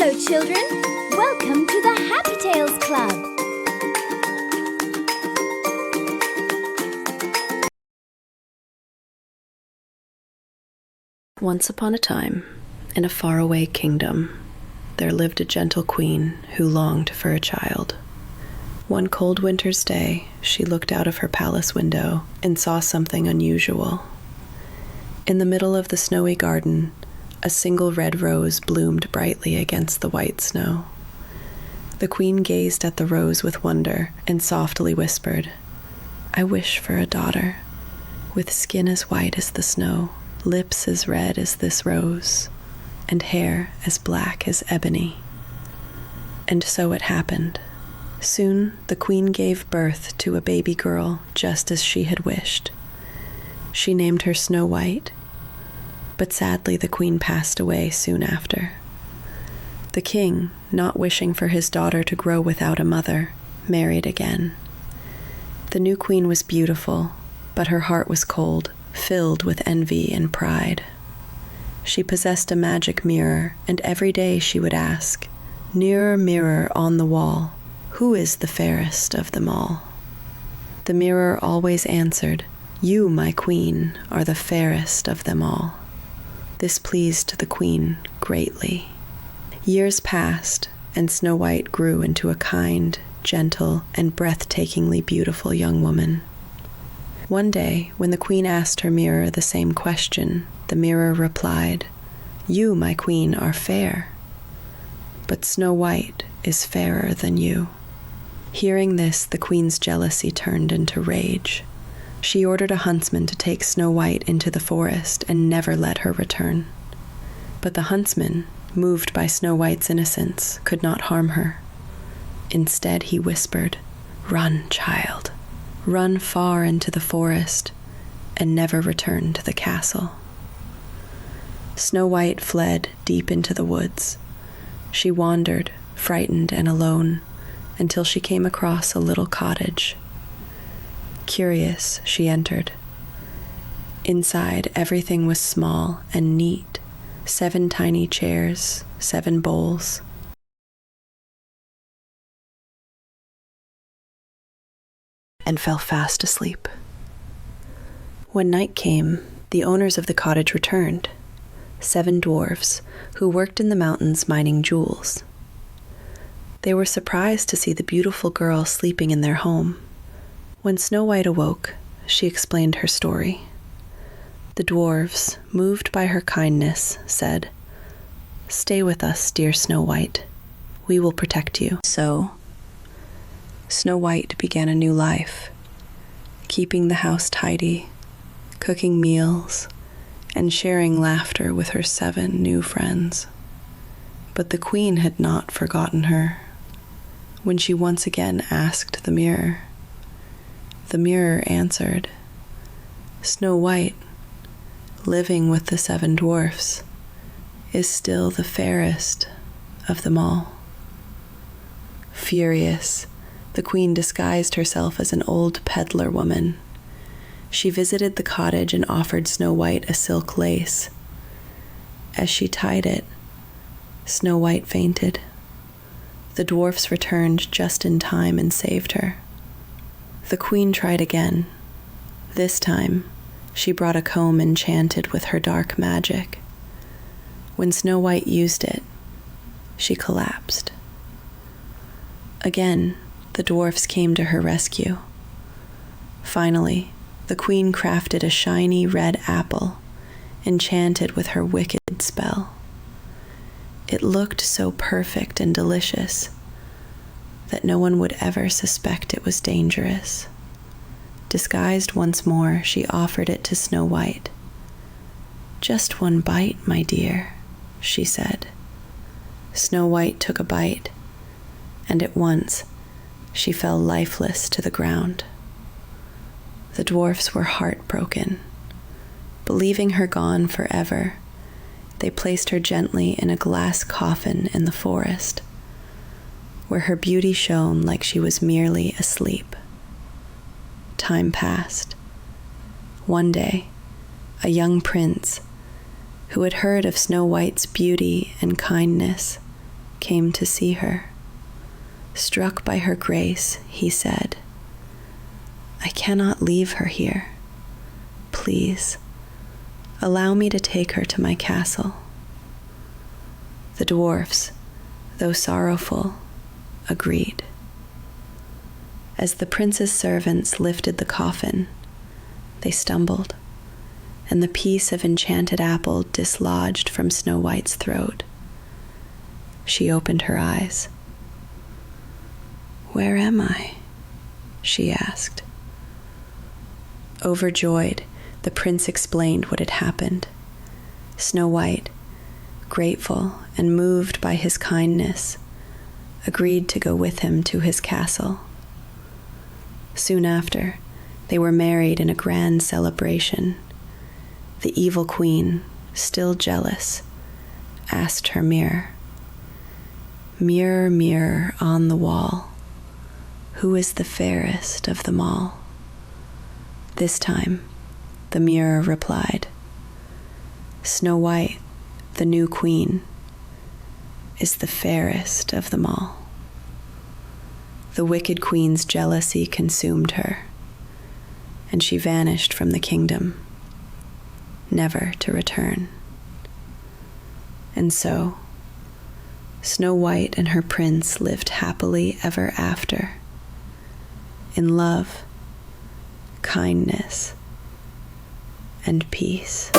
Hello, children! Welcome to the Happy Tales Club! Once upon a time, in a faraway kingdom, there lived a gentle queen who longed for a child. One cold winter's day, she looked out of her palace window and saw something unusual. In the middle of the snowy garden, a single red rose bloomed brightly against the white snow. The queen gazed at the rose with wonder and softly whispered, "I wish for a daughter, with skin as white as the snow, lips as red as this rose, and hair as black as ebony." And so it happened. Soon the queen gave birth to a baby girl just as she had wished. She named her Snow White, but sadly the queen passed away soon after. The king, not wishing for his daughter to grow without a mother, married again. The new queen was beautiful, but her heart was cold, filled with envy and pride. She possessed a magic mirror, and every day she would ask, "Mirror, mirror on the wall, who is the fairest of them all?" The mirror always answered, "You, my queen, are the fairest of them all." This pleased the queen greatly. Years passed, and Snow White grew into a kind, gentle, and breathtakingly beautiful young woman. One day, when the queen asked her mirror the same question, the mirror replied, "You, my queen, are fair, but Snow White is fairer than you." Hearing this, the queen's jealousy turned into rage. She ordered a huntsman to take Snow White into the forest and never let her return. But the huntsman, moved by Snow White's innocence, could not harm her. Instead, he whispered, "Run, child. Run far into the forest and never return to the castle." Snow White fled deep into the woods. She wandered, frightened and alone, until she came across a little cottage. Curious, she entered. Inside, everything was small and neat. 7 tiny chairs, 7 bowls, and fell fast asleep. When night came, the owners of the cottage returned, 7 dwarfs who worked in the mountains mining jewels. They were surprised to see the beautiful girl sleeping in their home. When Snow White awoke, she explained her story. The dwarves, moved by her kindness, said, "Stay with us, dear Snow White. We will protect you." So, Snow White began a new life, keeping the house tidy, cooking meals, and sharing laughter with her 7 new friends. But the queen had not forgotten her. When she once again asked the mirror answered, "Snow White, living with the 7 dwarfs, is still the fairest of them all." Furious, the queen disguised herself as an old peddler woman. She visited the cottage and offered Snow White a silk lace. As she tied it, Snow White fainted. The dwarfs returned just in time and saved her. The queen tried again. This time, she brought a comb enchanted with her dark magic. When Snow White used it, she collapsed. Again, the dwarfs came to her rescue. Finally, the queen crafted a shiny red apple, enchanted with her wicked spell. It looked so perfect and delicious that no one would ever suspect it was dangerous. Disguised once more, she offered it to Snow White. "Just one bite, my dear," she said. Snow White took a bite, and at once she fell lifeless to the ground. The dwarfs were heartbroken. Believing her gone forever, they placed her gently in a glass coffin in the forest, where her beauty shone like she was merely asleep. Time passed. One day, a young prince, who had heard of Snow White's beauty and kindness, came to see her. Struck by her grace, he said, "I cannot leave her here. Please, allow me to take her to my castle." The dwarfs, though sorrowful, agreed. As the prince's servants lifted the coffin, they stumbled, and the piece of enchanted apple dislodged from Snow White's throat. She opened her eyes. "Where am I?" she asked. Overjoyed, the prince explained what had happened. Snow White, grateful and moved by his kindness, agreed to go with him to his castle. Soon after, they were married in a grand celebration. The evil queen, still jealous, asked her mirror, "Mirror, mirror on the wall, who is the fairest of them all?" This time, the mirror replied, "Snow White, the new queen, is the fairest of them all." The wicked queen's jealousy consumed her, and she vanished from the kingdom, never to return. And so, Snow White and her prince lived happily ever after, in love, kindness, and peace.